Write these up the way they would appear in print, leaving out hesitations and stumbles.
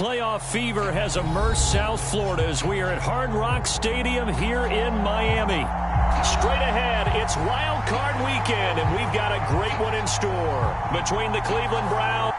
Playoff fever has immersed South Florida as we are at Hard Rock Stadium here in Miami. Straight ahead, it's Wild Card Weekend, and we've got a great one in store between the Cleveland Browns.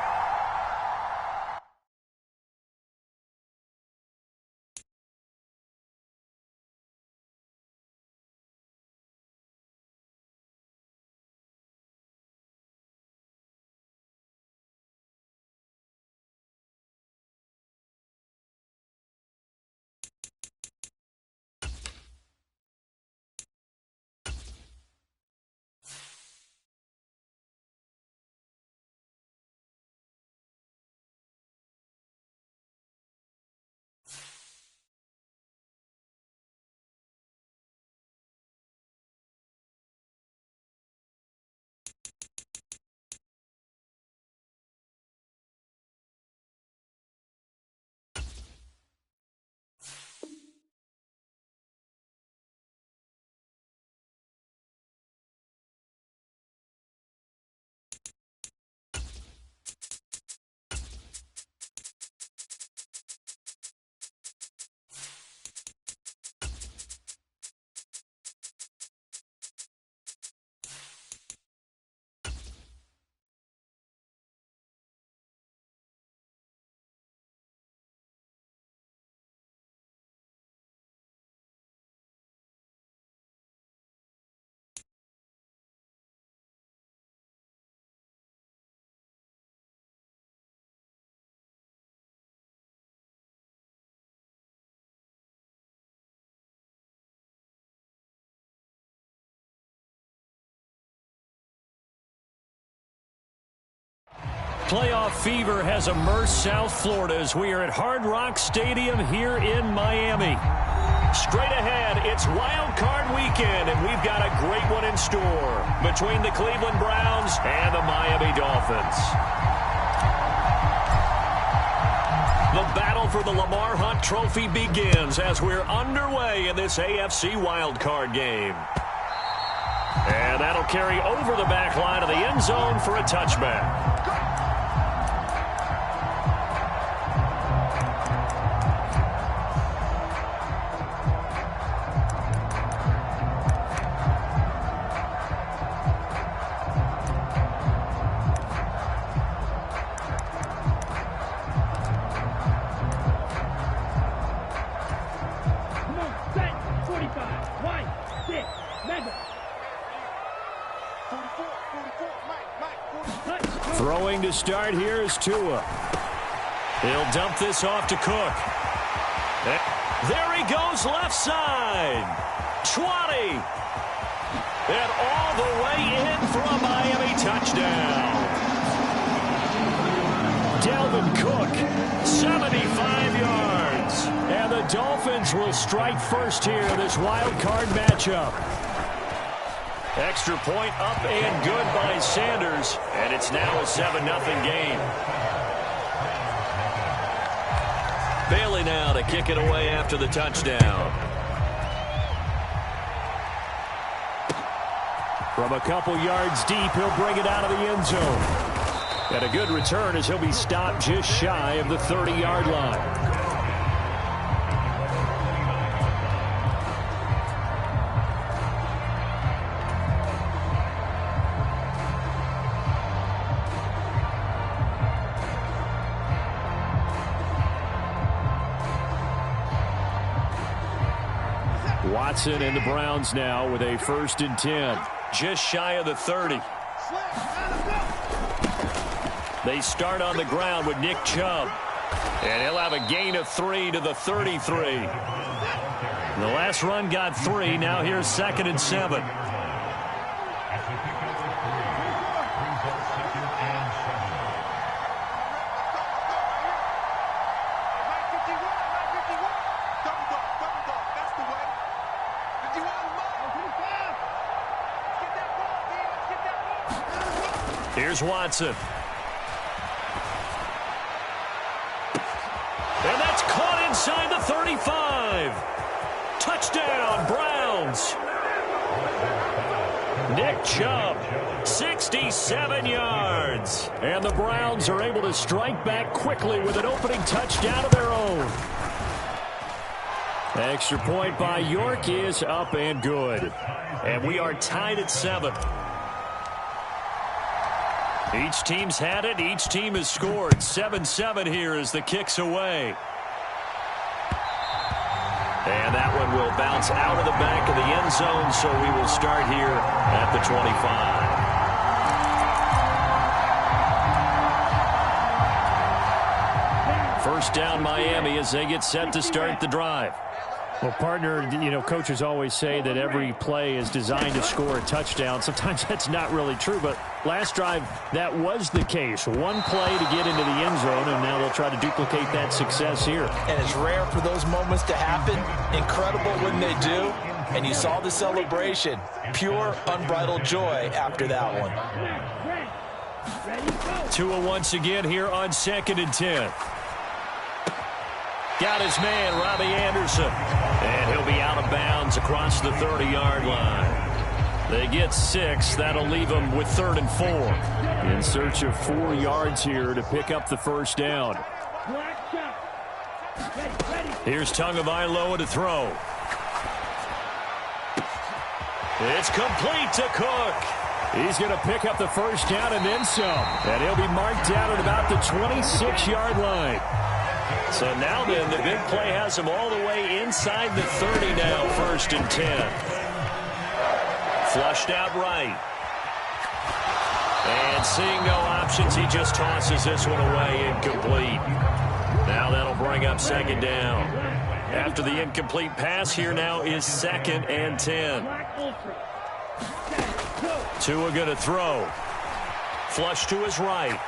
Playoff fever has immersed South Florida as we are at Hard Rock Stadium here in Miami. Straight ahead, it's Wild Card Weekend, and we've got a great one in store between the Cleveland Browns and the Miami Dolphins. The battle for the Lamar Hunt Trophy begins as we're underway in this AFC Wild Card game. And that'll carry over the back line of the end zone for a touchback. Throwing to start here is Tua. He'll dump this off to Cook. There he goes left side. 20. And all the way in for a Miami touchdown. Dalvin Cook, 75 yards. And the Dolphins will strike first here in this wild card matchup. Extra point up and good by Sanders, and it's now a 7-0 game. Bailey now to kick it away after the touchdown. From a couple yards deep, he'll bring it out of the end zone. And a good return as he'll be stopped just shy of the 30-yard line. Watson and the Browns now with a 1st and 10. Just shy of the 30. They start on the ground with Nick Chubb. And he'll have a gain of 3 to the 33. The last run got 3. Now here's 2nd and 7. Here's Watson. And that's caught inside the 35. Touchdown, Browns. Nick Chubb, 67 yards. And the Browns are able to strike back quickly with an opening touchdown of their own. Extra point by York is up and good. And we are tied at 7. Each team's had it. Each team has scored. 7-7 here as the kick's away. And that one will bounce out of the back of the end zone, so we will start here at the 25. First down Miami as they get set to start the drive. Well, partner, coaches always say that every play is designed to score a touchdown. Sometimes that's not really true, but last drive, that was the case. One play to get into the end zone, and now they'll try to duplicate that success here. And it's rare for those moments to happen. Incredible when they do. And you saw the celebration. Pure, unbridled joy after that one. Tua once again here on 2nd and 10. Got his man, Robbie Anderson. And he'll be out of bounds across the 30-yard line. They get 6. That'll leave them with 3rd and 4. In search of 4 yards here to pick up the first down. Here's Tagovailoa to throw. It's complete to Cook. He's going to pick up the first down and then some. And he'll be marked down at about the 26-yard line. So now then, the big play has him all the way inside the 30 now, 1st and 10. Flushed out right. And seeing no options, he just tosses this one away, incomplete. Now that'll bring up 2nd down. After the incomplete pass, here now is 2nd and 10. Tua going to throw. Flush to his right.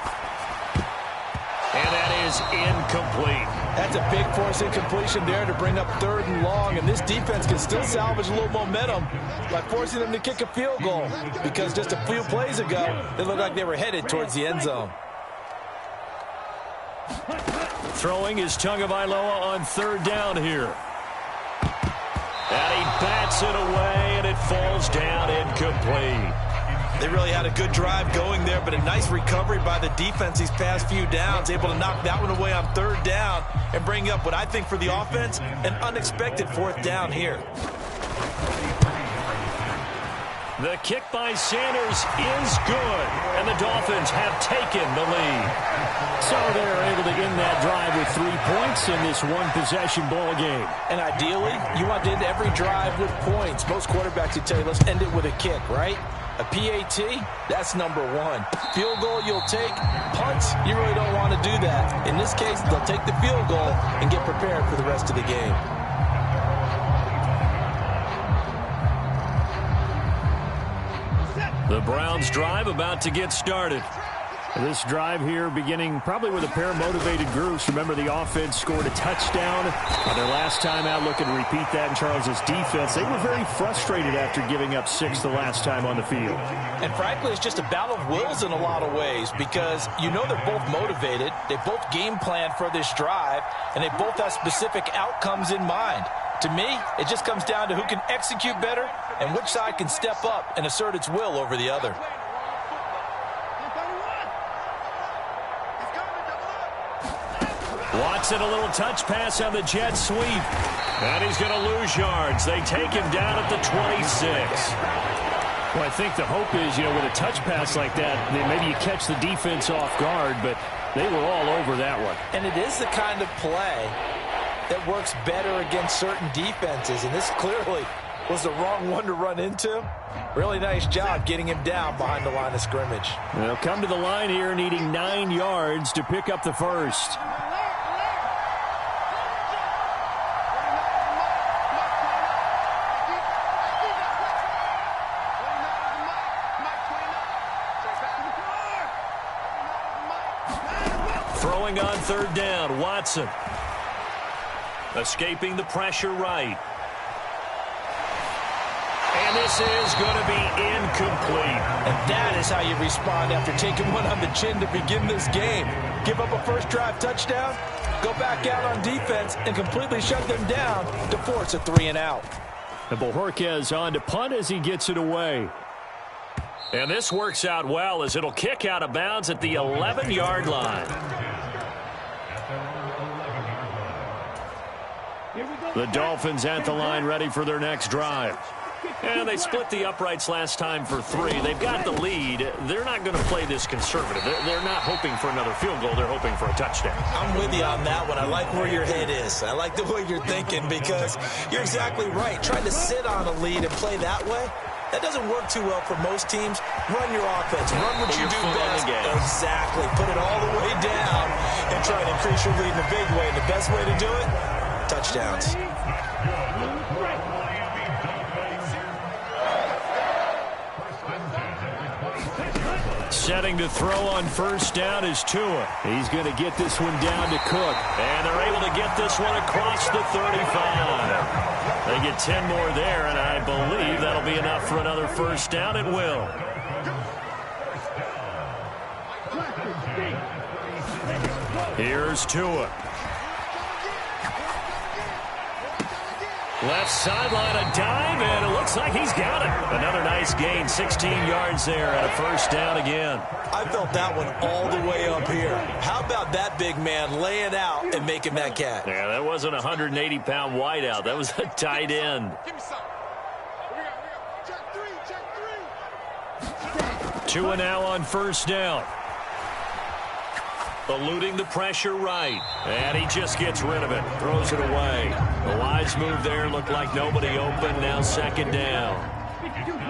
And that is incomplete. That's a big force incompletion there to bring up 3rd and long. And this defense can still salvage a little momentum by forcing them to kick a field goal. Because just a few plays ago, they looked like they were headed towards the end zone. Throwing is Tagovailoa on 3rd down here. And he bats it away, and it falls down incomplete. They really had a good drive going there, but a nice recovery by the defense these past few downs, able to knock that one away on 3rd down and bring up what I think for the offense, an unexpected 4th down here. The kick by Sanders is good, and the Dolphins have taken the lead. So they're able to end that drive with 3 points in this one-possession ball game. And ideally, you want to end every drive with points. Most quarterbacks would tell you, let's end it with a kick, right? A PAT, that's number 1. Field goal you'll take. Punts, you really don't want to do that. In this case, they'll take the field goal and get prepared for the rest of the game. The Browns drive about to get started. This drive here beginning probably with a pair of motivated groups. Remember, the offense scored a touchdown on their last time out, looking to repeat that in Charles's defense. They were very frustrated after giving up 6 the last time on the field. And frankly, it's just a battle of wills in a lot of ways because you know they're both motivated. They both game plan for this drive, and they both have specific outcomes in mind. To me, it just comes down to who can execute better and which side can step up and assert its will over the other. Watson, a little touch pass on the jet sweep. And he's going to lose yards. They take him down at the 26. Well, I think the hope is, with a touch pass like that, then maybe you catch the defense off guard, but they were all over that one. And it is the kind of play that works better against certain defenses, and this clearly was the wrong one to run into. Really nice job getting him down behind the line of scrimmage. They'll come to the line here needing 9 yards to pick up the first. Throwing on 3rd down, Watson. Escaping the pressure right. And this is going to be incomplete. And that is how you respond after taking one on the chin to begin this game. Give up a first drive touchdown, go back out on defense, and completely shut them down to force a 3-and-out. And Bojorquez on to punt as he gets it away. And this works out well as it'll kick out of bounds at the 11-yard line. The Dolphins at the line ready for their next drive. And they split the uprights last time for 3. They've got the lead. They're not going to play this conservative. They're not hoping for another field goal. They're hoping for a touchdown. I'm with you on that one. I like where your head is. I like the way you're thinking because you're exactly right. Trying to sit on a lead and play that way, that doesn't work too well for most teams. Run your offense. Run what you do best. Exactly. Put it all the way down and try to increase your lead in a big way. And the best way to do it, touchdowns. Setting to throw on first down is Tua. He's going to get this one down to Cook. And they're able to get this one across the 35. They get 10 more there, and I believe that'll be enough for another first down. It will. Here's Tua. Left sideline, a dive, and it looks like he's got it. Another nice gain, 16 yards there, and a first down again. I felt that one all the way up here. How about that big man laying out and making that catch? Yeah, that wasn't a 180-pound wideout. That was a tight end. Tua now on first down. Eluding the pressure right. And he just gets rid of it. Throws it away. A wise move there. Looked like nobody open. Now second down.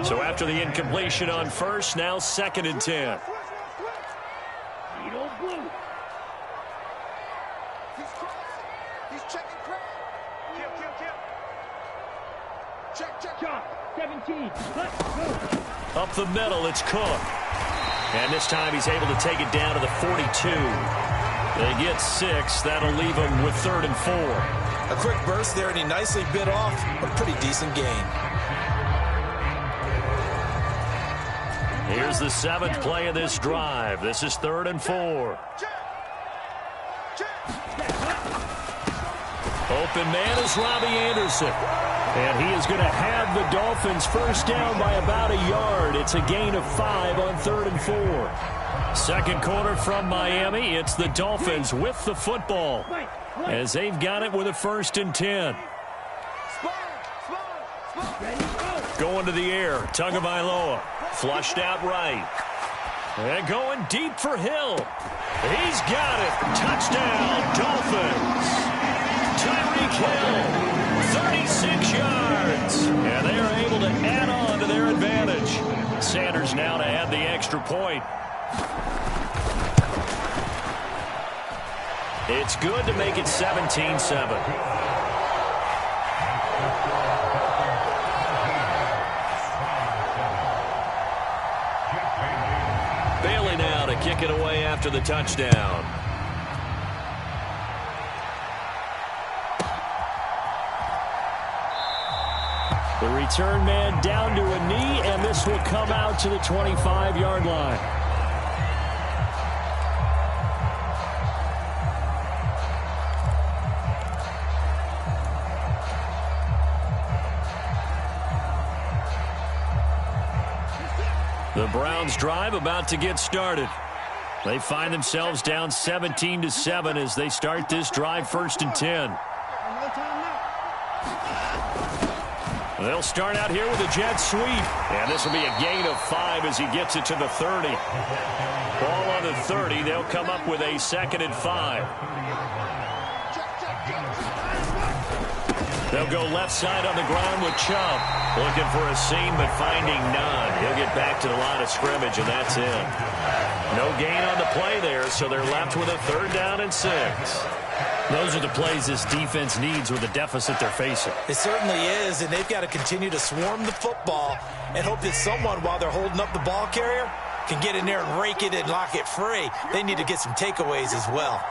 So after the incompletion on first, now 2nd and 10. Up the middle, it's Cook. And this time he's able to take it down to the 42. They get 6. That'll leave them with 3rd and 4. A quick burst there, and he nicely bit off a pretty decent gain. Here's the 7th play of this drive. This is 3rd and 4. Open man is Robbie Anderson. And he is going to have the Dolphins first down by about a yard. It's a gain of 5 on 3rd and 4. Second quarter from Miami. It's the Dolphins with the football as they've got it with a 1st and 10. Going to the air. Tagovailoa. Flushed out right. And going deep for Hill. He's got it. Touchdown, Dolphins. Tyreek Hill. 36 yards. And they are able to add on to their advantage. Sanders now to add the extra point. It's good to make it 17-7. Bailey now to kick it away after the touchdown. The return man down to a knee, and this will come out to the 25-yard line. The Browns drive about to get started. They find themselves down 17-7 as they start this drive 1st and 10. They'll start out here with a jet sweep. And this will be a gain of 5 as he gets it to the 30. Ball on the 30. They'll come up with a 2nd and 5. They'll go left side on the ground with Chubb. Looking for a seam, but finding none. He'll get back to the line of scrimmage, and that's it. No gain on the play there, so they're left with a 3rd down and 6. Those are the plays this defense needs with the deficit they're facing. It certainly is, and they've got to continue to swarm the football and hope that someone, while they're holding up the ball carrier, can get in there and rake it and lock it free. They need to get some takeaways as well.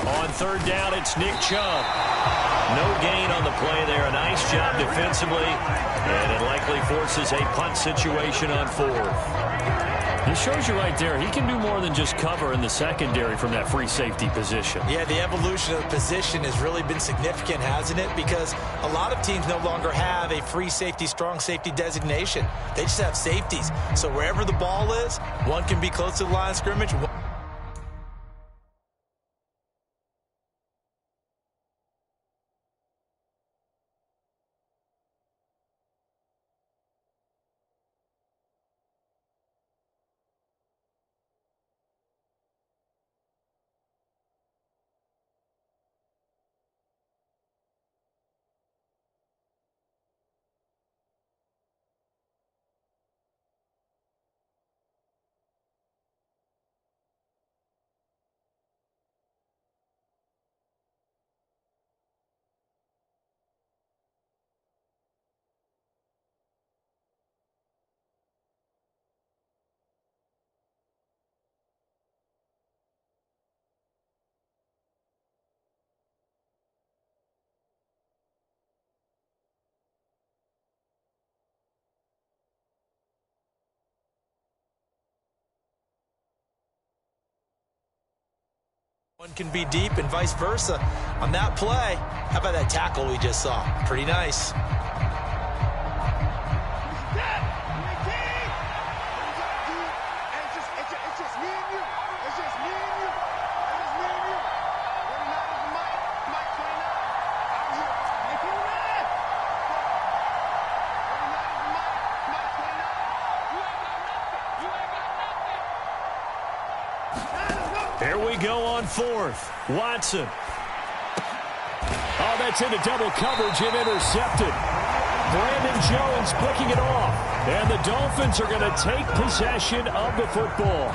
On 3rd down, it's Nick Chubb. No gain on the play there. A nice job defensively, and it likely forces a punt situation on 4th. It shows you right there, he can do more than just cover in the secondary from that free safety position. Yeah, the evolution of the position has really been significant, hasn't it? Because a lot of teams no longer have a free safety, strong safety designation. They just have safeties. So wherever the ball is, one can be close to the line of scrimmage. One can be deep and vice versa. On that play, how about that tackle we just saw? Pretty nice. Here we go on fourth. Watson. Oh, that's into double coverage and intercepted. Brandon Jones picking it off. And the Dolphins are going to take possession of the football.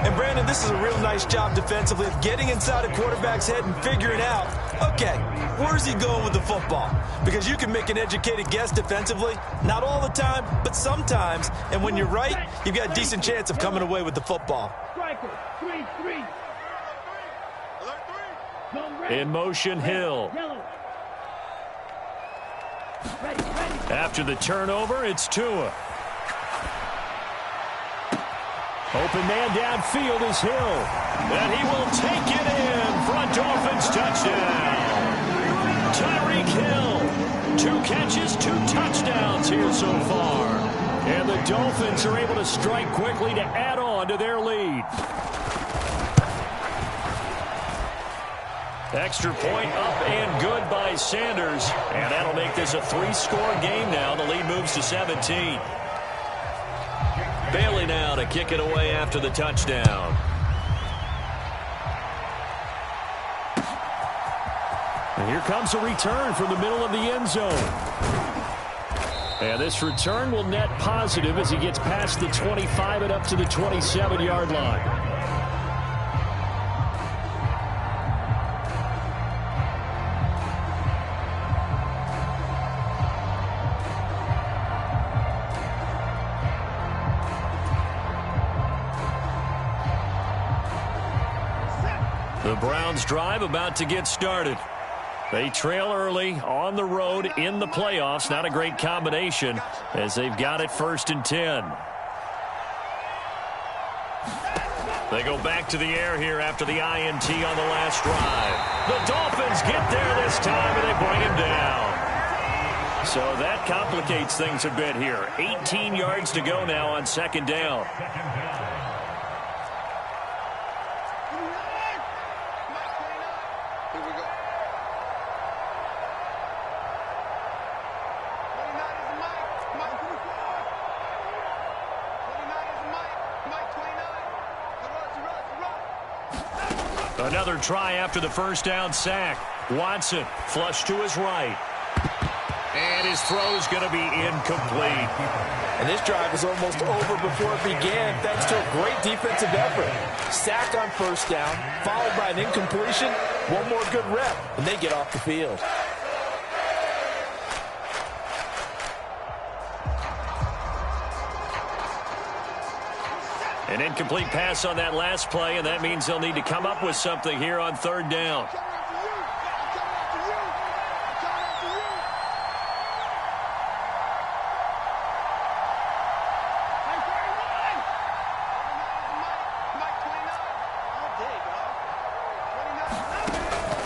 And, Brandon, this is a real nice job defensively of getting inside a quarterback's head and figuring out, okay, where's he going with the football? Because you can make an educated guess defensively. Not all the time, but sometimes. And when you're right, you've got a decent chance of coming away with the football. In motion, Hill. After the turnover, it's Tua. Open man downfield is Hill. And he will take it in for a Dolphins touchdown. Tyreek Hill. 2 catches, 2 touchdowns here so far. And the Dolphins are able to strike quickly to add on to their lead. Extra point up and good by Sanders. And that'll make this a 3-score game now. The lead moves to 17. Bailey now to kick it away after the touchdown. And here comes a return from the middle of the end zone. And this return will net positive as he gets past the 25 and up to the 27-yard line. The Browns drive about to get started. They trail early on the road in the playoffs. Not a great combination as they've got it 1st and 10. They go back to the air here after the INT on the last drive. The Dolphins get there this time and they bring him down. So that complicates things a bit here. 18 yards to go now on 2nd down. Another try after the 1st down sack. Watson flush to his right. And his throw's going to be incomplete. And this drive was almost over before it began thanks to a great defensive effort. Sack on 1st down, followed by an incompletion. One more good rep, and they get off the field. An incomplete pass on that last play, and that means they'll need to come up with something here on 3rd down.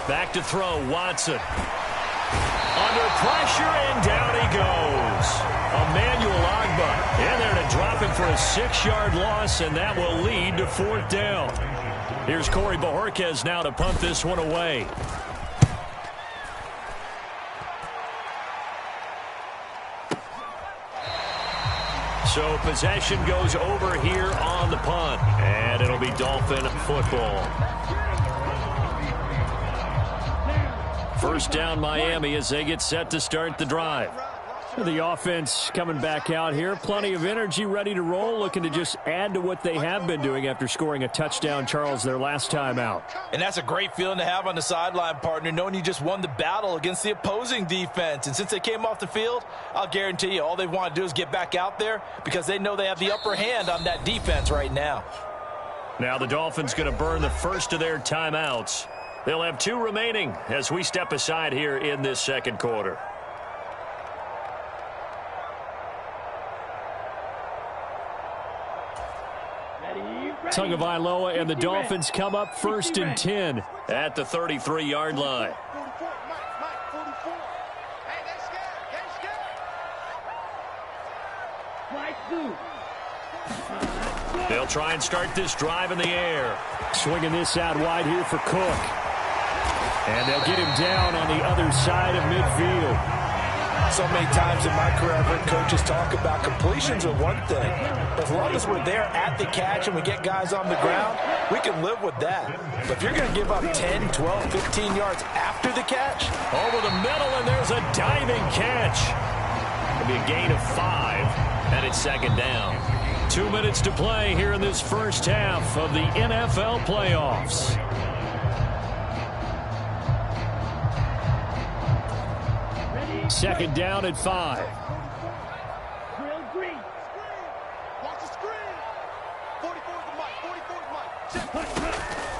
Back to throw, Watson. Under pressure, and down he goes. Emmanuel Ogbah in there to drop him for a 6-yard loss, and that will lead to 4th down. Here's Corey Bojorquez now to punt this one away. So possession goes over here on the punt, and it'll be Dolphin football. First down Miami as they get set to start the drive. The offense coming back out here. Plenty of energy, ready to roll, looking to just add to what they have been doing after scoring a touchdown, Charles, their last time out. And that's a great feeling to have on the sideline, partner, knowing you just won the battle against the opposing defense. And since they came off the field, I'll guarantee you all they want to do is get back out there because they know they have the upper hand on that defense right now. Now the Dolphins going to burn the first of their timeouts. They'll have 2 remaining as we step aside here in this second quarter. Tagovailoa and the Dolphins come up 1st and 10 at the 33-yard line. They'll try and start this drive in the air. Swinging this out wide here for Cook. And they'll get him down on the other side of midfield. So many times in my career, I've heard coaches talk about completions are one thing. But as long as we're there at the catch and we get guys on the ground, we can live with that. But if you're going to give up 10, 12, 15 yards after the catch. Over the middle, and there's a diving catch. It'll be a gain of 5, and it's 2nd down. 2 minutes to play here in this first half of the NFL playoffs. Second down at 5.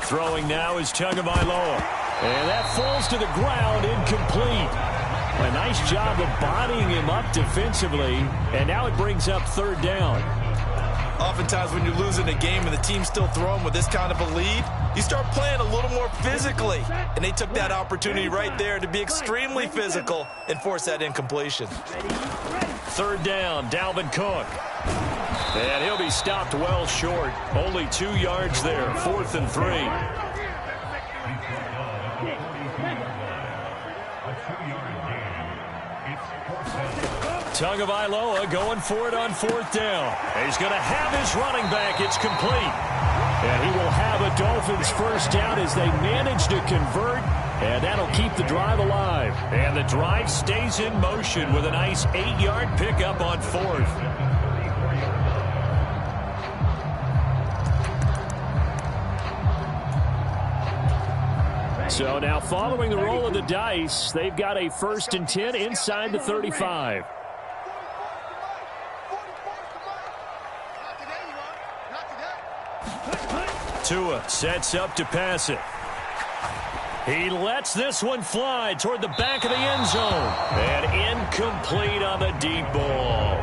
Throwing now is Tagovailoa. And that falls to the ground, incomplete. A nice job of bodying him up defensively. And now it brings up 3rd down. Oftentimes when you're losing a game and the team's still throwing with this kind of a lead, you start playing a little more physically. And they took that opportunity right there to be extremely physical and force that incompletion. 3rd down, Dalvin Cook. And he'll be stopped well short. Only 2 yards there, 4th and 3. Tagovailoa going for it on 4th down. He's going to have his running back. It's complete. And he will have a Dolphins first down as they manage to convert. And that'll keep the drive alive. And the drive stays in motion with a nice 8-yard pickup on 4th. So now following the roll of the dice, they've got a 1st and 10 inside the 35. Tua sets up to pass it. He lets this one fly toward the back of the end zone. And incomplete on the deep ball.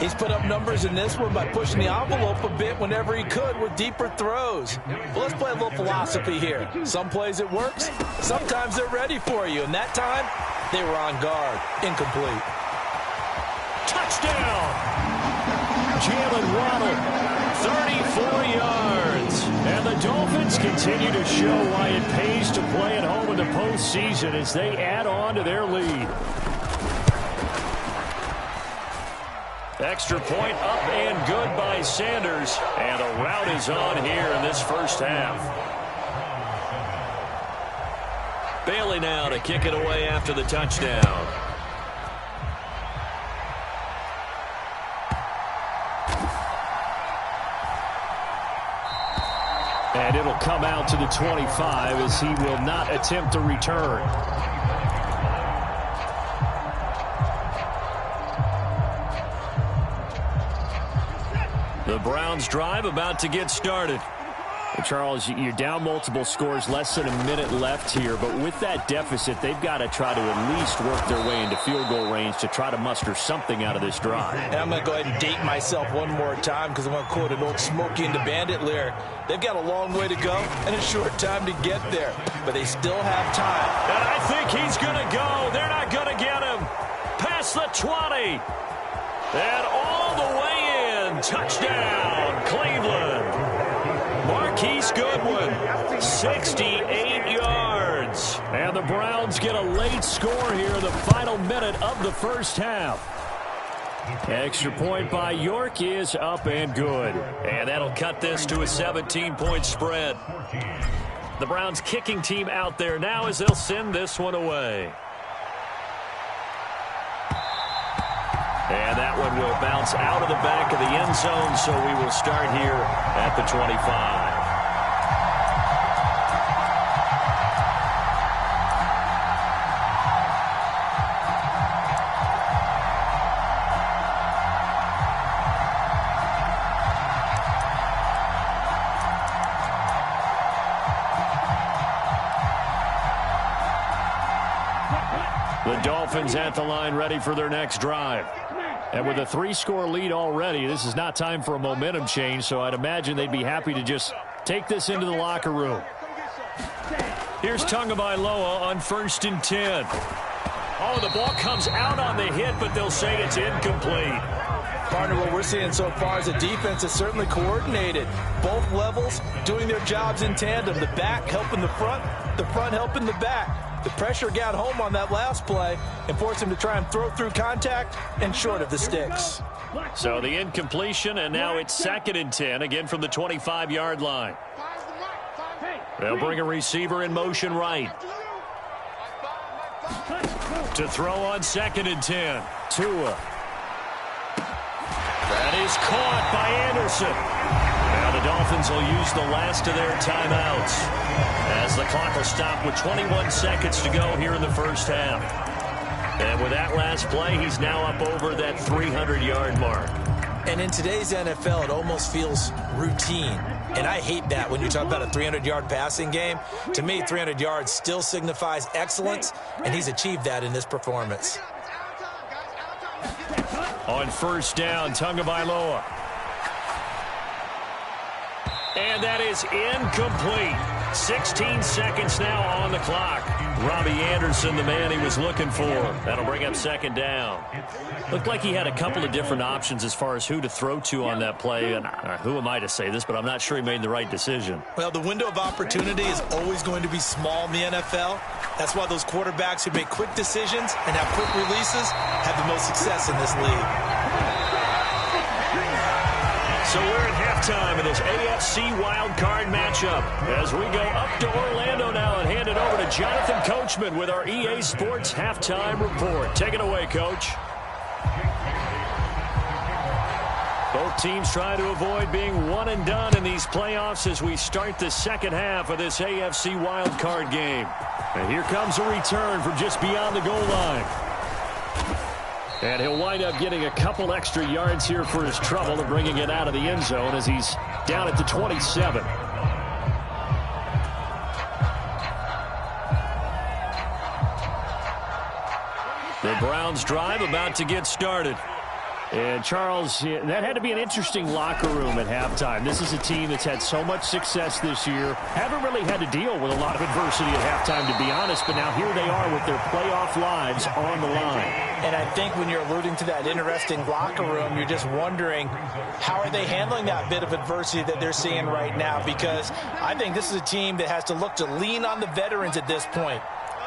He's put up numbers in this one by pushing the envelope a bit whenever he could with deeper throws. But let's play a little philosophy here. Some plays it works. Sometimes they're ready for you. And that time, they were on guard. Incomplete. Touchdown! Jalen Waddle, 34 yards. And the Dolphins continue to show why it pays to play at home in the postseason as they add on to their lead. Extra point up and good by Sanders. And a rout is on here in this first half. Bailey now to kick it away after the touchdown. And it'll come out to the 25 as he will not attempt to return. The Browns drive about to get started. Charles, you're down multiple scores, less than a minute left here, but with that deficit, they've got to try to at least work their way into field goal range to try to muster something out of this drive. And I'm going to go ahead and date myself one more time because I'm going to quote an old Smokey and the Bandit lyric. They've got a long way to go and a short time to get there, but they still have time. And I think he's going to go. They're not going to get him. Past the 20. And all the way in. Touchdown, Cleveland. Marquise Goodwin, 68 yards. And the Browns get a late score here in the final minute of the first half. Extra point by York is up and good. And that'll cut this to a 17-point spread. The Browns kicking team out there now as they'll send this one away. And that one will bounce out of the back of the end zone, so we will start here at the 25. The Dolphins at the line ready for their next drive. And with a 3-score lead already, this is not time for a momentum change, so I'd imagine they'd be happy to just take this into the locker room. Here's Tagovailoa on 1st and 10. Oh, the ball comes out on the hit, but they'll say it's incomplete. Partner, what we're seeing so far is a defense is certainly coordinated. Both levels doing their jobs in tandem. The back helping the front helping the back. The pressure got home on that last play and forced him to try and throw through contact and short of the sticks. So the incompletion, and now it's 2nd and 10, again from the 25-yard line. They'll bring a receiver in motion right. To throw on 2nd and 10. Tua. That is caught by Anderson. Now the Dolphins will use the last of their timeouts as the clock will stop with 21 seconds to go here in the first half. And with that last play, he's now up over that 300-yard mark. And in today's NFL, it almost feels routine. And I hate that when you talk about a 300-yard passing game. To me, 300 yards still signifies excellence, and he's achieved that in this performance. On 1st down, Tagovailoa. And that is incomplete. 16 seconds now on the clock. Robbie Anderson, the man he was looking for. That'll bring up 2nd down. Looked like he had a couple of different options as far as who to throw to on that play. And who am I to say this, but I'm not sure he made the right decision. Well, the window of opportunity is always going to be small in the NFL. That's why those quarterbacks who make quick decisions and have quick releases have the most success in this league. So we're at halftime in this AFC wildcard matchup as we go up to Orlando now and hand it over to Jonathan Coachman with our EA Sports Halftime Report. Take it away, Coach. Both teams try to avoid being one and done in these playoffs as we start the second half of this AFC wildcard game. And here comes a return from just beyond the goal line. And he'll wind up getting a couple extra yards here for his trouble and bringing it out of the end zone as he's down at the 27. The Browns drive about to get started. And, Charles, that had to be an interesting locker room at halftime. This is a team that's had so much success this year. Haven't really had to deal with a lot of adversity at halftime, to be honest. But now here they are with their playoff lives on the line. And I think when you're alluding to that interesting locker room, you're just wondering how are they handling that bit of adversity that they're seeing right now? Because I think this is a team that has to look to lean on the veterans at this point.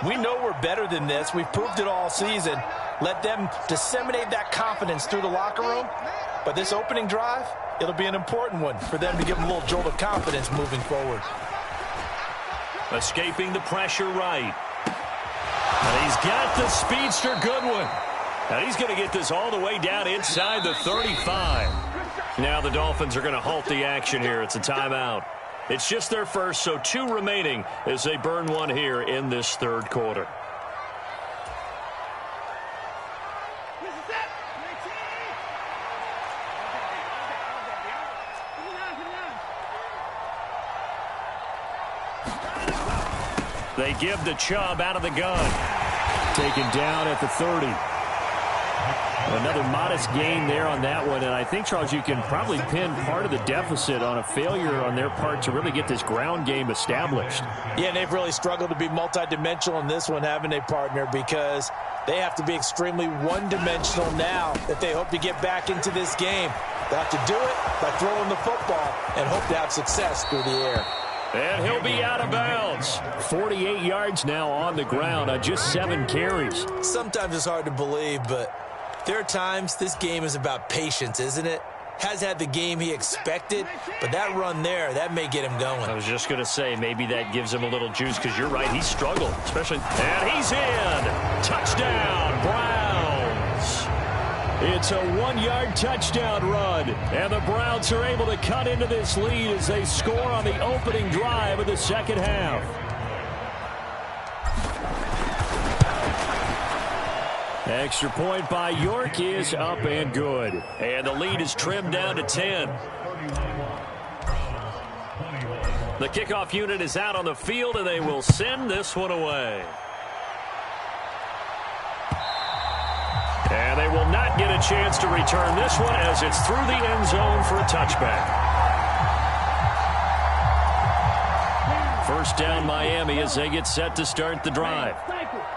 We know we're better than this. We've proved it all season. Let them disseminate that confidence through the locker room. But this opening drive, it'll be an important one for them to give them a little jolt of confidence moving forward. Escaping the pressure right. And he's got the speedster Goodwin. And he's going to get this all the way down inside the 35. Now the Dolphins are going to halt the action here. It's a timeout. It's just their first, so 2 remaining as they burn one here in this third quarter. They give the Chubb out of the gun. Taken down at the 30. Another modest gain there on that one, and I think, Charles, you can probably pin part of the deficit on a failure on their part to really get this ground game established. Yeah, and they've really struggled to be multidimensional in this one, haven't they, partner, because they have to be extremely one-dimensional now if they hope to get back into this game. They have to do it by throwing the football and hope to have success through the air. And he'll be out of bounds. 48 yards now on the ground on just 7 carries. Sometimes it's hard to believe, but there are times this game is about patience, isn't it? Has had the game he expected, but that run there, that may get him going. I was just going to say, maybe that gives him a little juice, because you're right, he struggled, especially. And he's in. Touchdown, Browns. It's a 1-yard touchdown run, and the Browns are able to cut into this lead as they score on the opening drive of the second half. Extra point by York is up and good. And the lead is trimmed down to 10. The kickoff unit is out on the field, and they will send this one away. And they will not get a chance to return this one as it's through the end zone for a touchback. First down, Miami, as they get set to start the drive.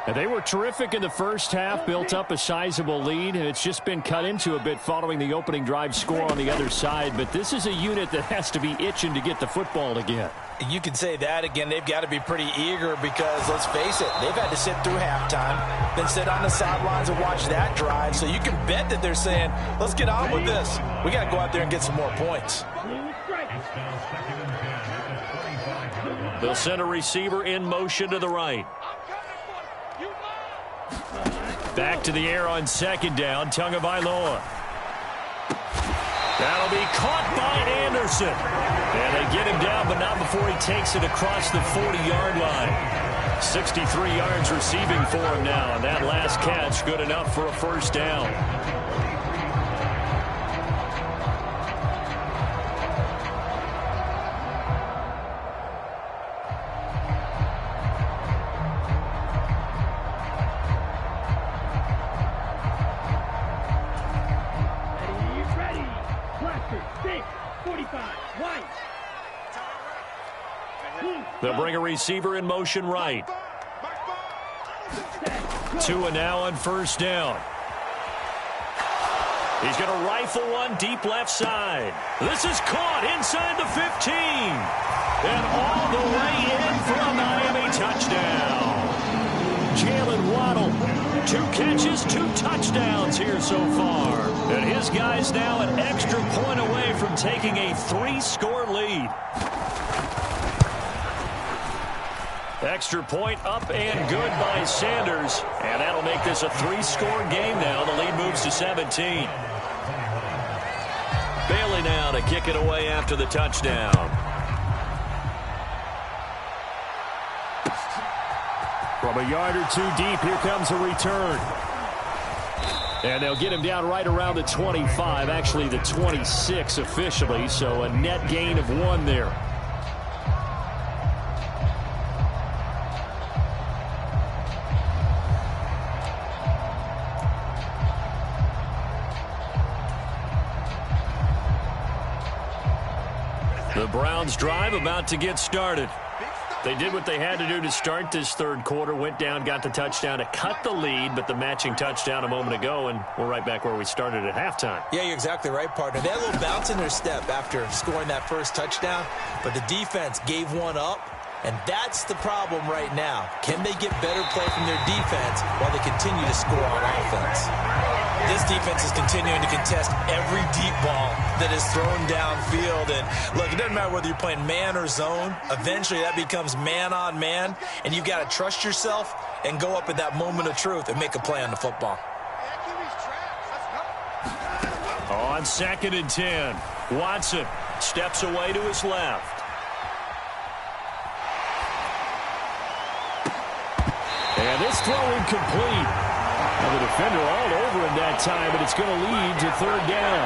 And they were terrific in the first half, built up a sizable lead, and it's just been cut into a bit following the opening drive score on the other side. But this is a unit that has to be itching to get the football again. You can say that again. They've got to be pretty eager because, let's face it, they've had to sit through halftime, then sit on the sidelines and watch that drive. So you can bet that they're saying, let's get on with this. We got to go out there and get some more points. They'll send a receiver in motion to the right. Back to the air on second down, Tagovailoa. That'll be caught by Anderson. And they get him down, but not before he takes it across the 40-yard line. 63 yards receiving for him now, and that last catch good enough for a first down. They'll bring a receiver in motion right. Tua now on first down. He's going to rifle one deep left side. This is caught inside the 15. And all the way in for a Miami touchdown. Jalen Waddle, 2 catches, 2 touchdowns here so far. And his guys now an extra point away from taking a 3-score lead. Extra point up and good by Sanders. And that'll make this a 3-score game now. The lead moves to 17. Bailey now to kick it away after the touchdown. From a yard or 2 deep, here comes a return. And they'll get him down right around the 25, actually the 26 officially, so a net gain of 1 there. The Browns drive about to get started. They did what they had to do to start this third quarter, went down, got the touchdown to cut the lead, but the matching touchdown a moment ago, and we're right back where we started at halftime. Yeah, you're exactly right, partner. They had a little bounce in their step after scoring that first touchdown, but the defense gave one up, and that's the problem right now. Can they get better play from their defense while they continue to score on offense? This defense is continuing to contest every deep ball that is thrown downfield. And look, it doesn't matter whether you're playing man or zone. Eventually, that becomes man on man. And you've got to trust yourself and go up at that moment of truth and make a play on the football. On 2nd and 10, Watson steps away to his left. And this throw incomplete. And the defender all over him that time, but it's going to lead to 3rd down.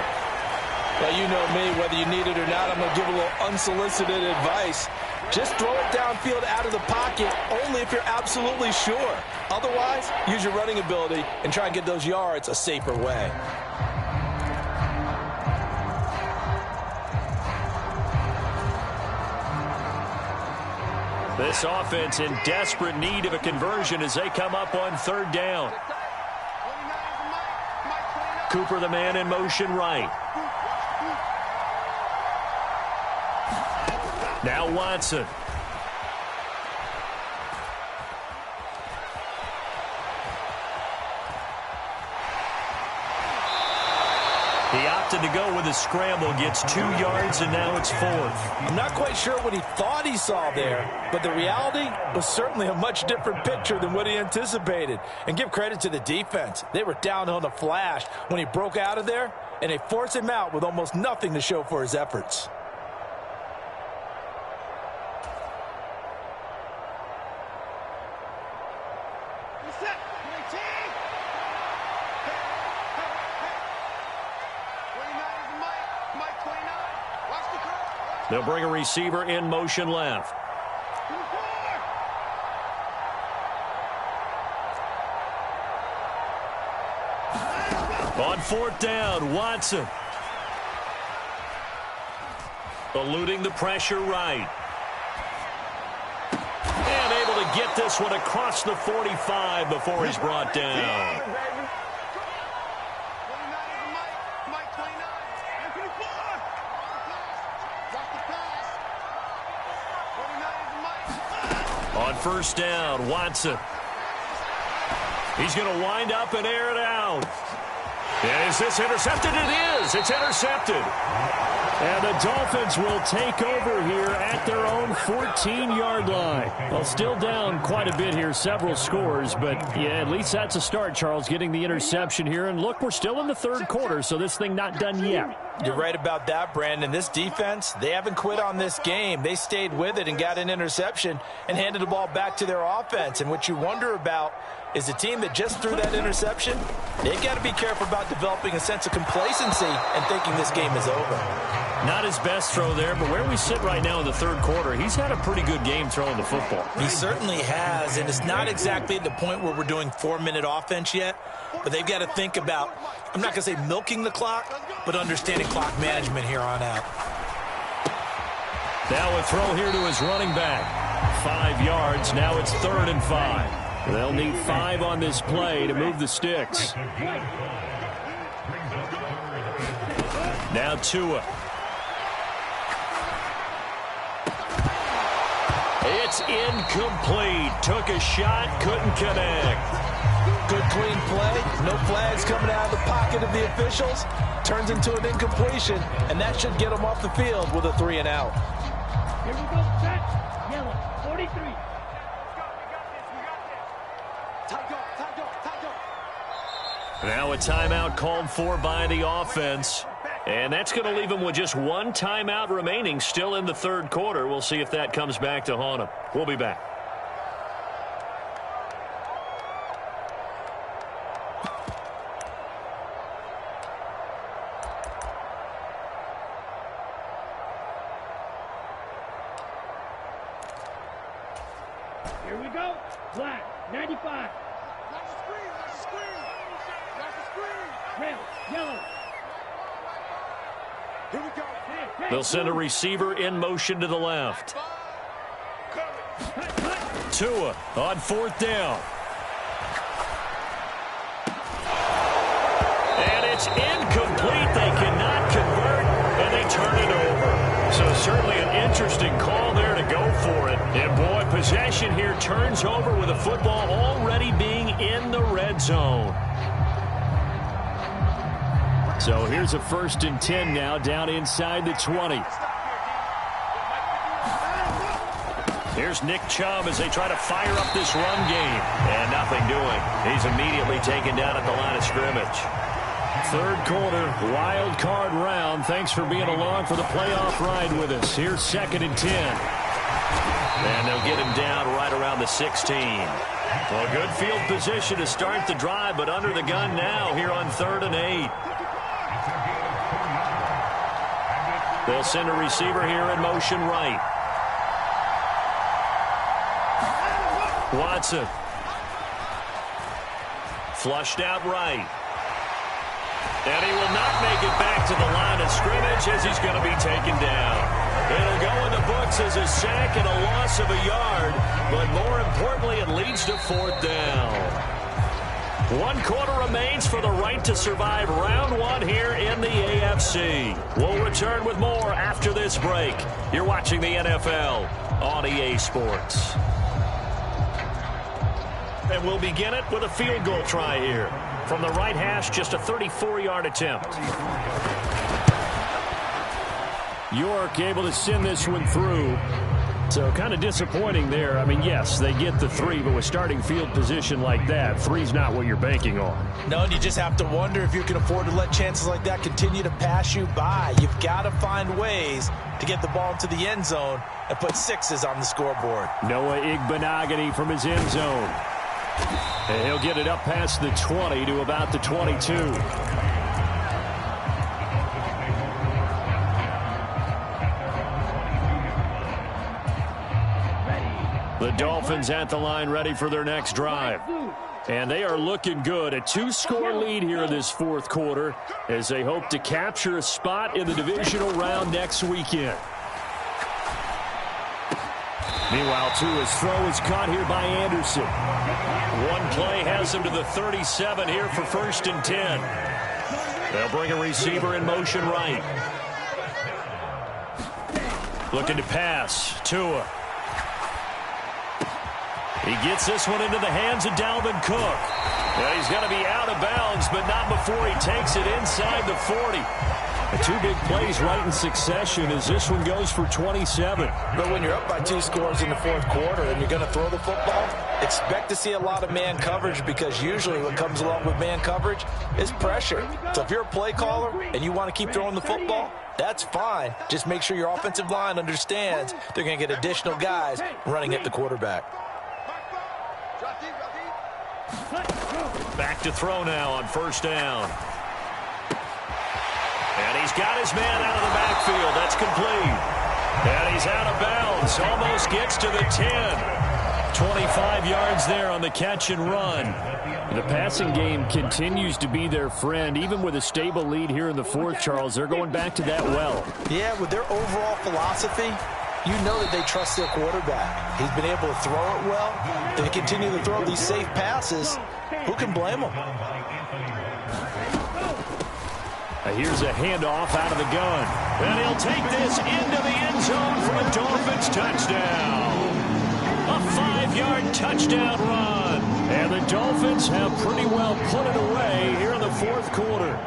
Well, you know me, whether you need it or not, I'm going to give a little unsolicited advice. Just throw it downfield out of the pocket only if you're absolutely sure. Otherwise, use your running ability and try and get those yards a safer way. This offense in desperate need of a conversion as they come up on third down. Cooper, the man in motion right. Now Watson. He opted to go with a scramble, gets 2 yards, and now it's 4th. I'm not quite sure what he thought he saw there, but the reality was certainly a much different picture than what he anticipated. And give credit to the defense. They were down on the flash when he broke out of there, and they forced him out with almost nothing to show for his efforts. They'll bring a receiver in motion left. On 4th down, Watson. Eluding the pressure right. And able to get this one across the 45 before he's brought down. On 1st down, Watson. He's going to wind up and air it out. And is this intercepted? It is. It's intercepted. And the Dolphins will take over here at their own 14-yard line. Well, still down quite a bit here, several scores, but yeah, at least that's a start, Charles, getting the interception here. And look, we're still in the 3rd quarter, so this thing not done yet. You're right about that, Brandon. This defense, they haven't quit on this game. They stayed with it and got an interception and handed the ball back to their offense. And what you wonder about is the team that just threw that interception, they've got to be careful about developing a sense of complacency and thinking this game is over. Not his best throw there, but where we sit right now in the 3rd quarter, he's had a pretty good game throwing the football. He certainly has, and it's not exactly at the point where we're doing 4-minute offense yet, but they've got to think about, I'm not going to say milking the clock, but understanding clock management here on out. Now a throw here to his running back. 5 yards, now it's 3rd and 5. They'll need 5 on this play to move the sticks. Now Tua. It's incomplete. Took a shot, couldn't connect. Good clean play. No flags coming out of the pocket of the officials. Turns into an incompletion, and that should get them off the field with a 3 and out. Here we go, set. Yellow, 43. Now a timeout called for by the offense. And that's going to leave them with just 1 timeout remaining still in the 3rd quarter. We'll see if that comes back to haunt them. We'll be back. Here we go. Black, 95. Red, yellow. Here we go. They'll send a receiver in motion to the left. Tua on 4th down. And it's incomplete. They cannot convert, and they turn it over. So certainly an interesting call there to go for it. And boy, possession here turns over with the football already being in the red zone. So here's a 1st and 10 now, down inside the 20. Here's Nick Chubb as they try to fire up this run game. And nothing doing. He's immediately taken down at the line of scrimmage. 3rd quarter, wild card round. Thanks for being along for the playoff ride with us. Here's 2nd and 10. And they'll get him down right around the 16. Well, good field position to start the drive, but under the gun now here on 3rd and 8. They'll send a receiver here in motion right. Watson. Flushed out right. And he will not make it back to the line of scrimmage as he's going to be taken down. It'll go in the books as a sack and a loss of a yard, but more importantly, it leads to 4th down. 1 quarter remains for the right to survive round 1 here in the AFC. We'll return with more after this break. You're watching the NFL on EA Sports. And we'll begin it with a field goal try here. From the right hash, just a 34-yard attempt. York able to send this one through. So kind of disappointing there. I mean, yes, they get the 3, but with starting field position like that, 3's not what you're banking on. No, and you just have to wonder if you can afford to let chances like that continue to pass you by. You've got to find ways to get the ball into the end zone and put 6s on the scoreboard. Noah Igbenogany from his end zone. And he'll get it up past the 20 to about the 22. The Dolphins at the line ready for their next drive. And they are looking good. A 2-score lead here in this 4th quarter as they hope to capture a spot in the divisional round next weekend. Meanwhile, Tua's throw is caught here by Anderson. One play has him to the 37 here for 1st and 10. They'll bring a receiver in motion right. Looking to pass. Tua. He gets this one into the hands of Dalvin Cook. And he's going to be out of bounds, but not before he takes it inside the 40. And 2 big plays right in succession as this one goes for 27. But when you're up by 2 scores in the 4th quarter and you're going to throw the football, expect to see a lot of man coverage, because usually what comes along with man coverage is pressure. So if you're a play caller and you want to keep throwing the football, that's fine. Just make sure your offensive line understands they're going to get additional guys running at the quarterback. Back to throw now on 1st down. And he's got his man out of the backfield. That's complete. And he's out of bounds. Almost gets to the 10. 25 yards there on the catch and run. The passing game continues to be their friend. Even with a stable lead here in the 4th, Charles, they're going back to that well. Yeah, with their overall philosophy, you know that they trust their quarterback. He's been able to throw it well. They continue to throw these safe passes. Who can blame them? Here's a handoff out of the gun. And he'll take this into the end zone for a Dolphins touchdown. A 5-yard touchdown run. And the Dolphins have pretty well put it away here in the 4th quarter.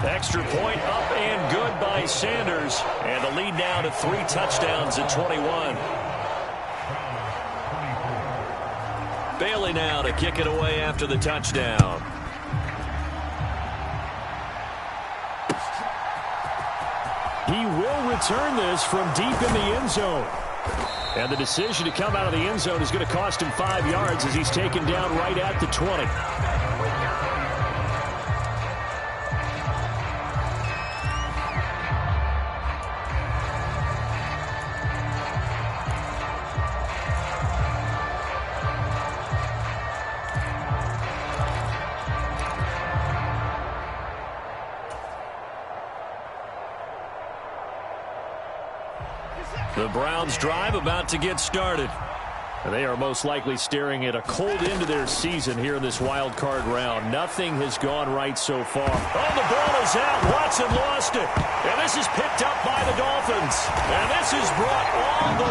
Extra point up and good by Sanders. And the lead now to 3 touchdowns at 21. Bailey now to kick it away after the touchdown. He will return this from deep in the end zone. And the decision to come out of the end zone is going to cost him 5 yards as he's taken down right at the 20. The Browns drive about to get started. They are most likely staring at a cold end to their season here in this wild card round. Nothing has gone right so far. Oh, the ball is out. Watson lost it. And this is picked up by the Dolphins. And this is brought all the